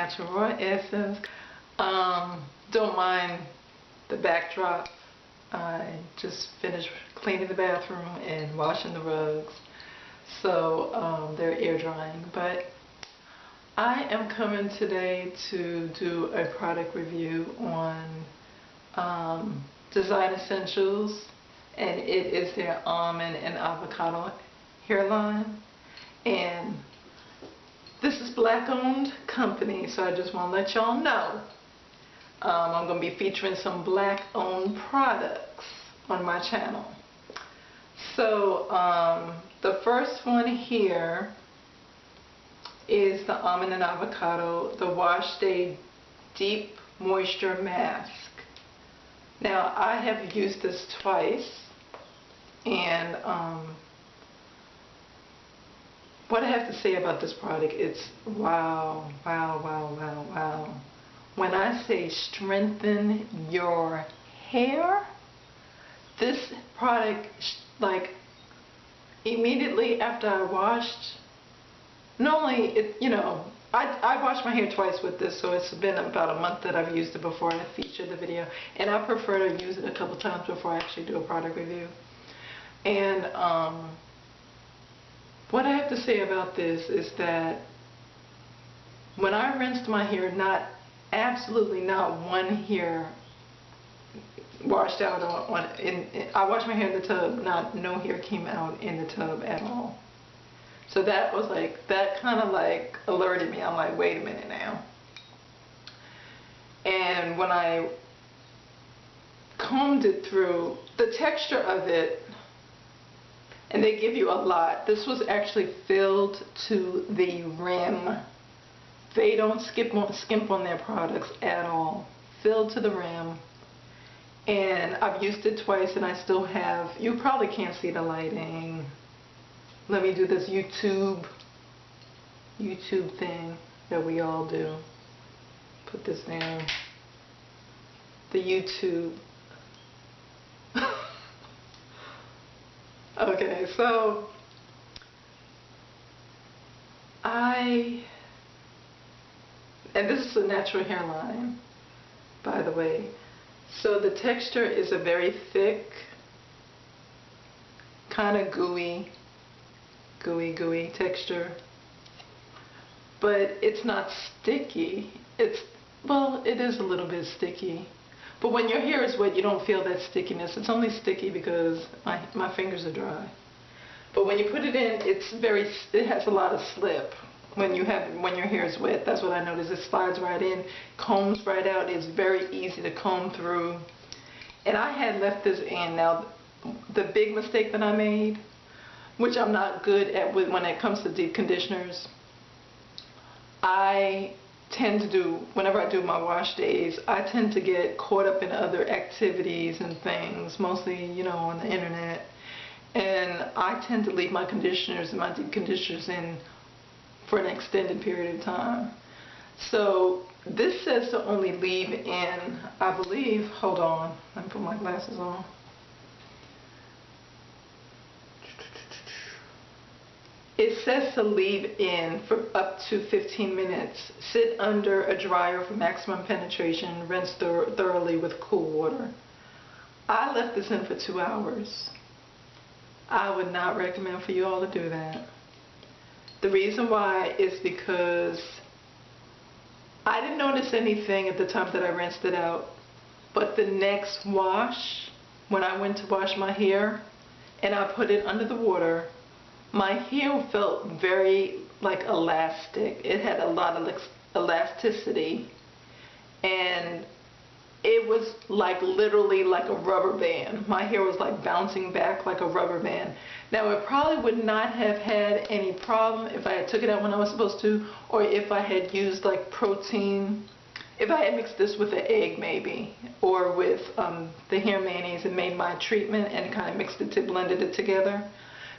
natural raw essence. Don't mind the backdrop. I just finished cleaning the bathroom and washing the rugs, so they're air drying. But I am coming today to do a product review on Design Essentials, and it is their Almond and Avocado hairline. And this is black-owned company, so I just want to let y'all know I'm going to be featuring some black-owned products on my channel. So the first one here is the Almond and Avocado, the Wash Day Deep Moisture Mask. Now, I have used this twice, and what I have to say about this product, it's wow, wow, wow, wow, wow. When I say strengthen your hair, this product, like, immediately after I washed, normally, I wash my hair twice with this, so it's been about a month that I've used it before I featured the video, and I prefer to use it a couple times before I actually do a product review. And what I have to say about this is that when I rinsed my hair, absolutely not one hair washed out I washed my hair in the tub, no hair came out in the tub at all. So that was like, that kind of like alerted me. I'm like, wait a minute now. And when I combed it through, the texture of it, and they give you a lot. This was actually filled to the rim. They don't skimp on their products at all. Filled to the rim. And I've used it twice, and I still have, you probably can't see the lighting. Let me do this YouTube thing that we all do. Put this down. The YouTube. Okay, so and this is a natural hairline, by the way. So the texture is a very thick, kind of gooey texture, but it's not sticky. Well, it is a little bit sticky, but when your hair is wet, you don't feel that stickiness. It's only sticky because my fingers are dry. But when you put it in, it has a lot of slip. When your hair is wet, that's what I noticed. It slides right in, combs right out. It's very easy to comb through. And I had left this in. Now, the big mistake that I made, which I'm not good at when it comes to deep conditioners, I tend to do, whenever I do my wash days, I tend to get caught up in other activities and things, mostly, on the internet. And I tend to leave my conditioners and my deep conditioners in for an extended period of time. So this says to only leave in, I believe, hold on, let me put my glasses on. It says to leave in for up to 15 minutes. Sit under a dryer for maximum penetration. Rinse thoroughly with cool water. I left this in for 2 hours. I would not recommend for you all to do that. The reason why is because I didn't notice anything at the time that I rinsed it out, but the next wash, when I went to wash my hair and I put it under the water, my hair felt very elastic. It had a lot of elasticity, and it was literally like a rubber band. My hair was bouncing back like a rubber band. Now, it probably would not have had any problem if I had took it out when I was supposed to, or if I had used protein, if I had mixed this with an egg maybe, or with the hair mayonnaise and made my treatment and kind of mixed it, blended it together,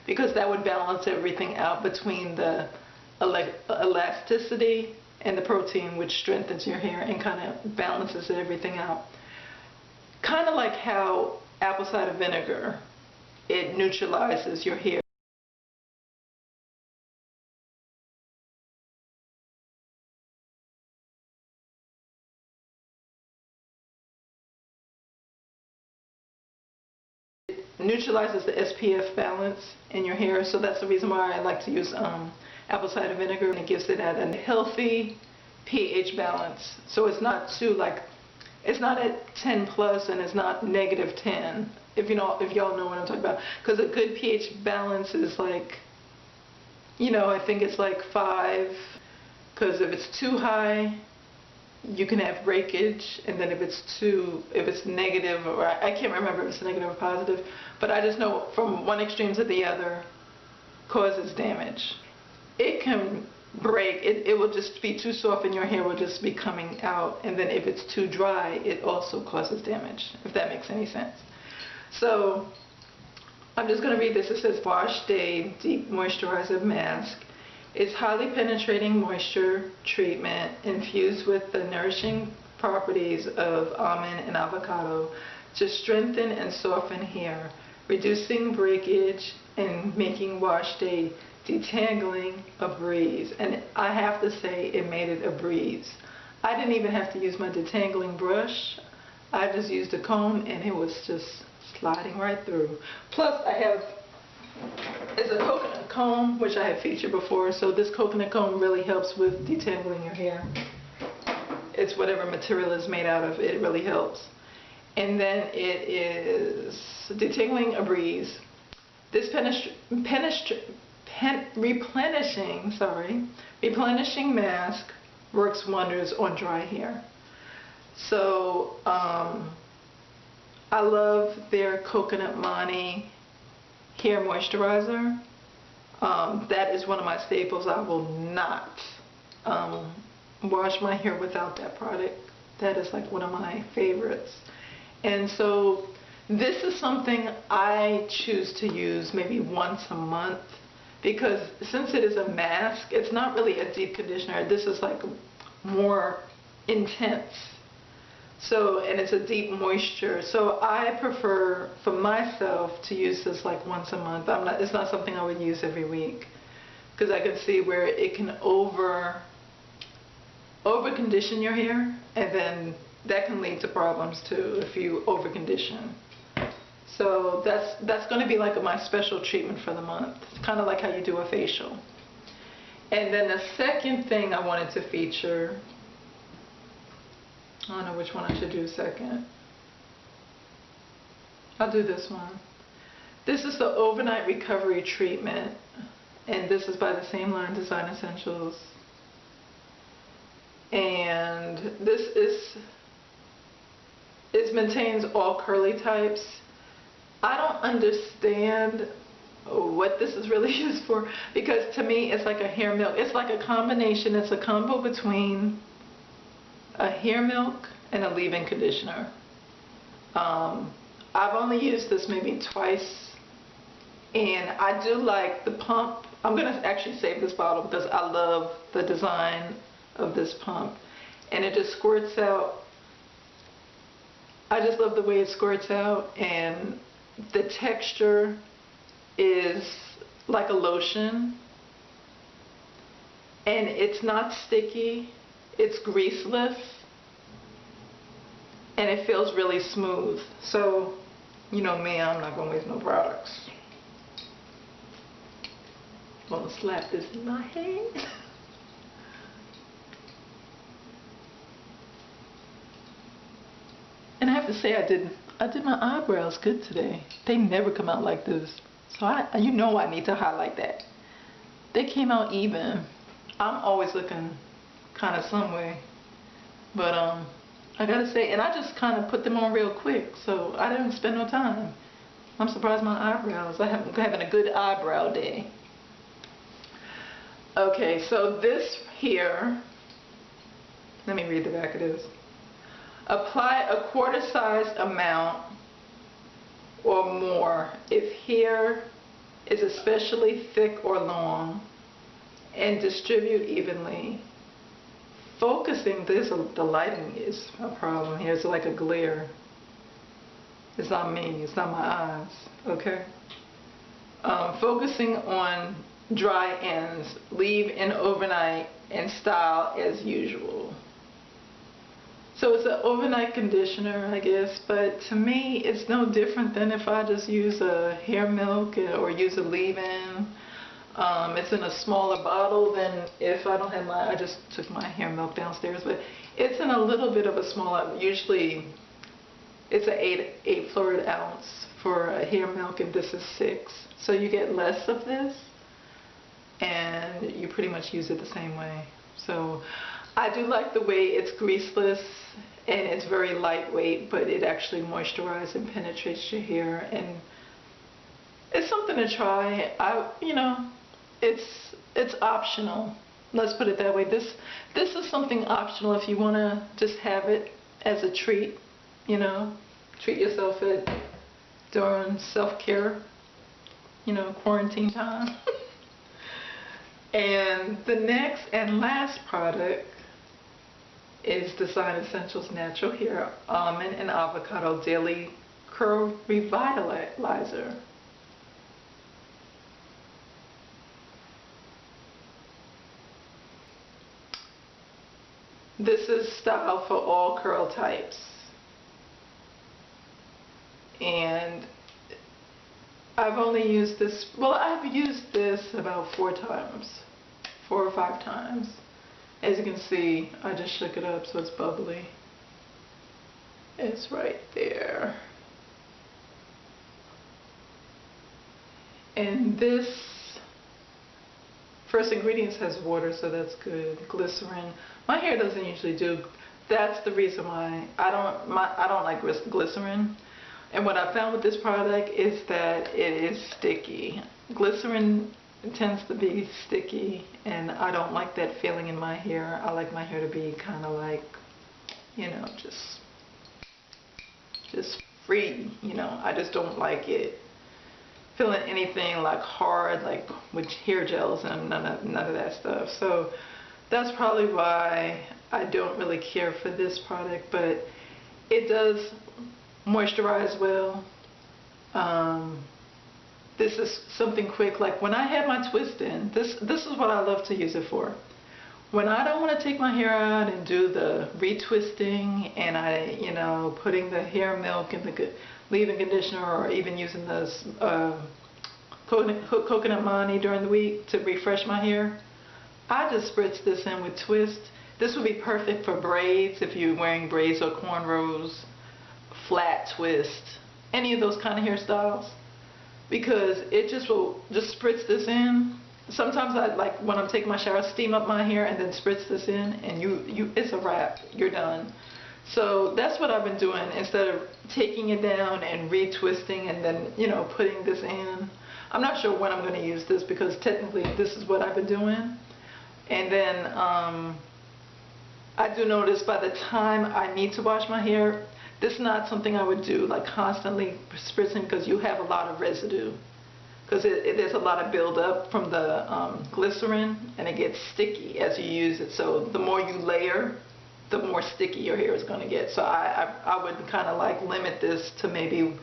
because that would balance everything out between the elasticity and the protein, which strengthens your hair and kind of balances everything out. Kind of like how apple cider vinegar, it neutralizes your hair. neutralizes the SPF balance in your hair. So that's the reason why I like to use apple cider vinegar, and it gives it a healthy pH balance. So it's not too like, it's not at 10 plus and it's not negative 10. If y'all know what I'm talking about, because a good pH balance is like, I think it's like 5. Because if it's too high, you can have breakage, and then if it's negative, or I can't remember if it's negative or positive, but I just know from one extreme to the other causes damage. It can break, it will just be too soft and your hair will just be coming out, and then if it's too dry, it also causes damage, if that makes any sense. So I'm just going to read this. It says Wash Day Deep Moisturizer Mask. It's highly penetrating moisture treatment infused with the nourishing properties of almond and avocado to strengthen and soften hair, reducing breakage and making wash day detangling a breeze. And I have to say, it made it a breeze. I didn't even have to use my detangling brush. I just used a comb and it was just sliding right through. Plus it's a coconut comb, which I have featured before, so this coconut comb really helps with detangling your hair. It's whatever material is made out of, it really helps. And then it is detangling a breeze. This replenishing mask works wonders on dry hair. So I love their Coconut Mani hair moisturizer. That is one of my staples. I will not wash my hair without that product. That is like one of my favorites. And so this is something I choose to use maybe once a month, because since it is a mask, it's not really a deep conditioner. This is like more intense. So, and it's a deep moisture. So I prefer for myself to use this like once a month. It's not something I would use every week, because I can see where it can over condition your hair, and then that can lead to problems too if you over condition. So that's going to be like my special treatment for the month. It's kind of like how you do a facial. And then the second thing I wanted to feature, I don't know which one I should do second. I'll do this one. This is the Overnight Recovery Treatment, and this is by the same line, Design Essentials. And it maintains all curly types. I don't understand what this is really used for, because to me it's like a hair milk. It's like a combination. It's a combo between a hair milk and a leave-in conditioner. I've only used this maybe twice, and I do like the pump. I'm going to actually save this bottle because I love the design of this pump, and it just squirts out. I just love the way it squirts out, and the texture is like a lotion, and it's not sticky, it's greaseless, and it feels really smooth. So, you know me, I'm not going to waste no products. I'm going to slap this in my hand. And I have to say, I did my eyebrows good today. They never come out like this. So I need to highlight that. They came out even. I'm always looking kind of some way. But I gotta say, and I just kind of put them on real quick, so I didn't spend no time. I'm surprised my eyebrows. I'm having a good eyebrow day. Okay, so this here, let me read the back of this. Apply a quarter-sized amount or more if hair is especially thick or long, and distribute evenly. Focusing this, the lighting is a problem here. It's like a glare. It's not me, it's not my eyes, okay? Focusing on dry ends, leave in overnight, and style as usual. So it's an overnight conditioner, I guess, but to me it's no different than if I just use a hair milk or use a leave-in. It's in a smaller bottle than if I don't have my, I just took my hair milk downstairs, but it's in a little bit of a smaller, usually it's an 8 fluid ounce for a hair milk, and this is 6. So you get less of this, and you pretty much use it the same way. So I do like the way it's greaseless and it's very lightweight, but it actually moisturizes and penetrates your hair, and it's something to try. It's optional. Let's put it that way. This is something optional if you want to just have it as a treat, treat yourself during self-care, quarantine time. And the next and last product is Design Essentials Natural Hair Almond and Avocado Daily Curl Revitalizer. This is styled for all curl types, and I've only used this, well, I've used this about 4 or 5 times. As you can see, I just shook it up so it's bubbly. It's right there. And this first ingredients has water, so that's good. Glycerin. My hair doesn't usually do. That's the reason why I don't like glycerin. And what I found with this product is that it is sticky. Glycerin tends to be sticky, and I don't like that feeling in my hair. I like my hair to be kind of like, just free. I just don't like it feeling anything like hard, like with hair gels and none of that stuff. So that's probably why I don't really care for this product, but it does moisturize well. This is something quick, like when I have my twist in, this is what I love to use it for. When I don't want to take my hair out and do the retwisting and putting the hair milk in the leave-in conditioner, or even using this coconut mani during the week to refresh my hair, I just spritz this in with twist. This would be perfect for braids if you're wearing braids or cornrows, flat twist, any of those kind of hairstyles, because it just will just spritz this in. Sometimes I like, when I'm taking my shower, steam up my hair and then spritz this in, and it's a wrap. You're done. So that's what I've been doing, instead of taking it down and retwisting and then putting this in. I'm not sure when I'm going to use this, because technically this is what I've been doing. And then I do notice by the time I need to wash my hair, this is not something I would do like constantly spritzing, because you have a lot of residue, because there's a lot of buildup from the glycerin, and it gets sticky as you use it. So the more you layer, the more sticky your hair is going to get. So I would kind of like limit this to maybe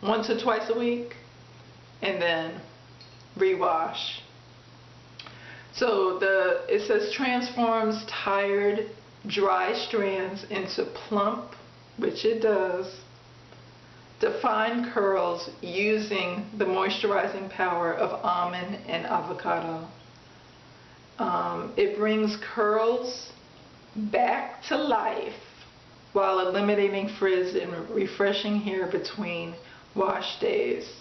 once or twice a week, and then rewash. So it says transforms tired, dry strands into plump, which it does, defined curls using the moisturizing power of almond and avocado. It brings curls back to life while eliminating frizz and refreshing hair between wash days.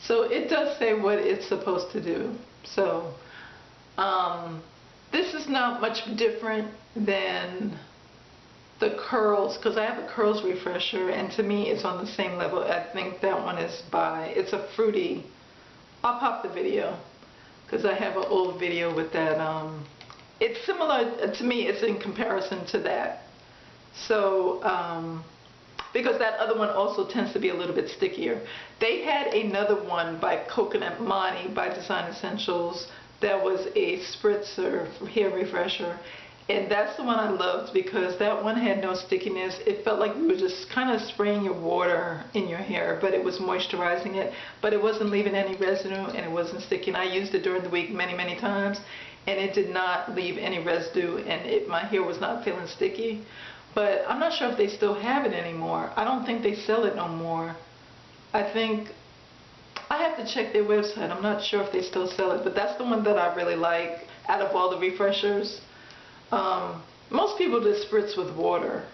So it does say what it's supposed to do. So this is not much different than the curls, because I have a curls refresher, and to me it's on the same level. I think that one is it's a fruity. I'll pop the video, because I have an old video with that. It's similar to me. It's in comparison to that. So because that other one also tends to be a little bit stickier. They had another one by Coconut Mani by Design Essentials that was a spritzer hair refresher, and that's the one I loved, because that one had no stickiness. It felt like you were just kind of spraying your water in your hair, but it was moisturizing it, but it wasn't leaving any residue, and it wasn't sticking. I used it during the week many times, and it did not leave any residue, and my hair was not feeling sticky. but I'm not sure if they still have it anymore. I don't think they sell it no more. I think I have to check their website. I'm not sure if they still sell it, but that's the one that I really like out of all the refreshers. Most people just spritz with water,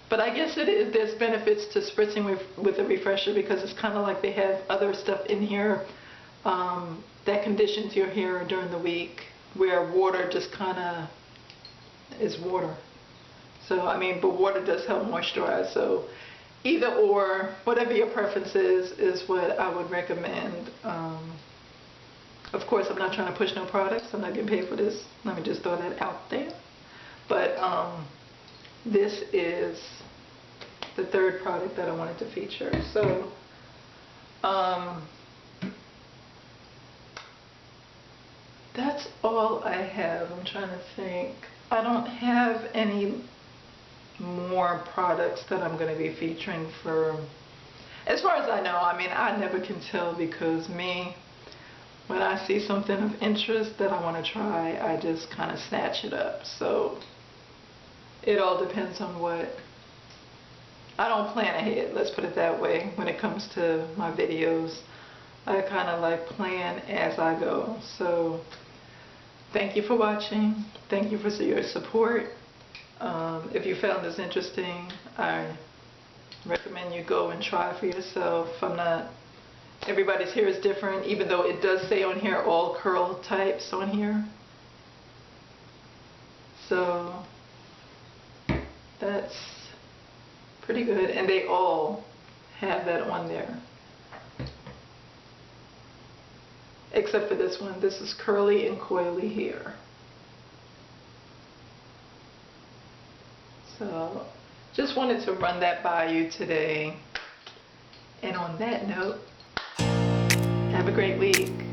but I guess there's benefits to spritzing with a refresher, because it's kind of like they have other stuff in here that conditions your hair during the week, where water just kind of is water. So I mean, but water does help moisturize. So either or, whatever your preference is what I would recommend. Of course, I'm not trying to push no products. I'm not getting paid for this. Let me just throw that out there. But this is the third product that I wanted to feature. So that's all I have. I'm trying to think. I don't have any more products that I'm going to be featuring for, as far as I know. I mean, I never can tell, because when I see something of interest that I want to try, I just kind of snatch it up. So it all depends on what. I don't plan ahead, let's put it that way, when it comes to my videos. I kind of like plan as I go. So thank you for watching. Thank you for your support. If you found this interesting, I recommend you go and try for yourself. Everybody's hair is different, even though it does say on here all curl types on here. So that's pretty good, and they all have that on there. Except for this one. This is curly and coily hair. So just wanted to run that by you today. And on that note, have a great week.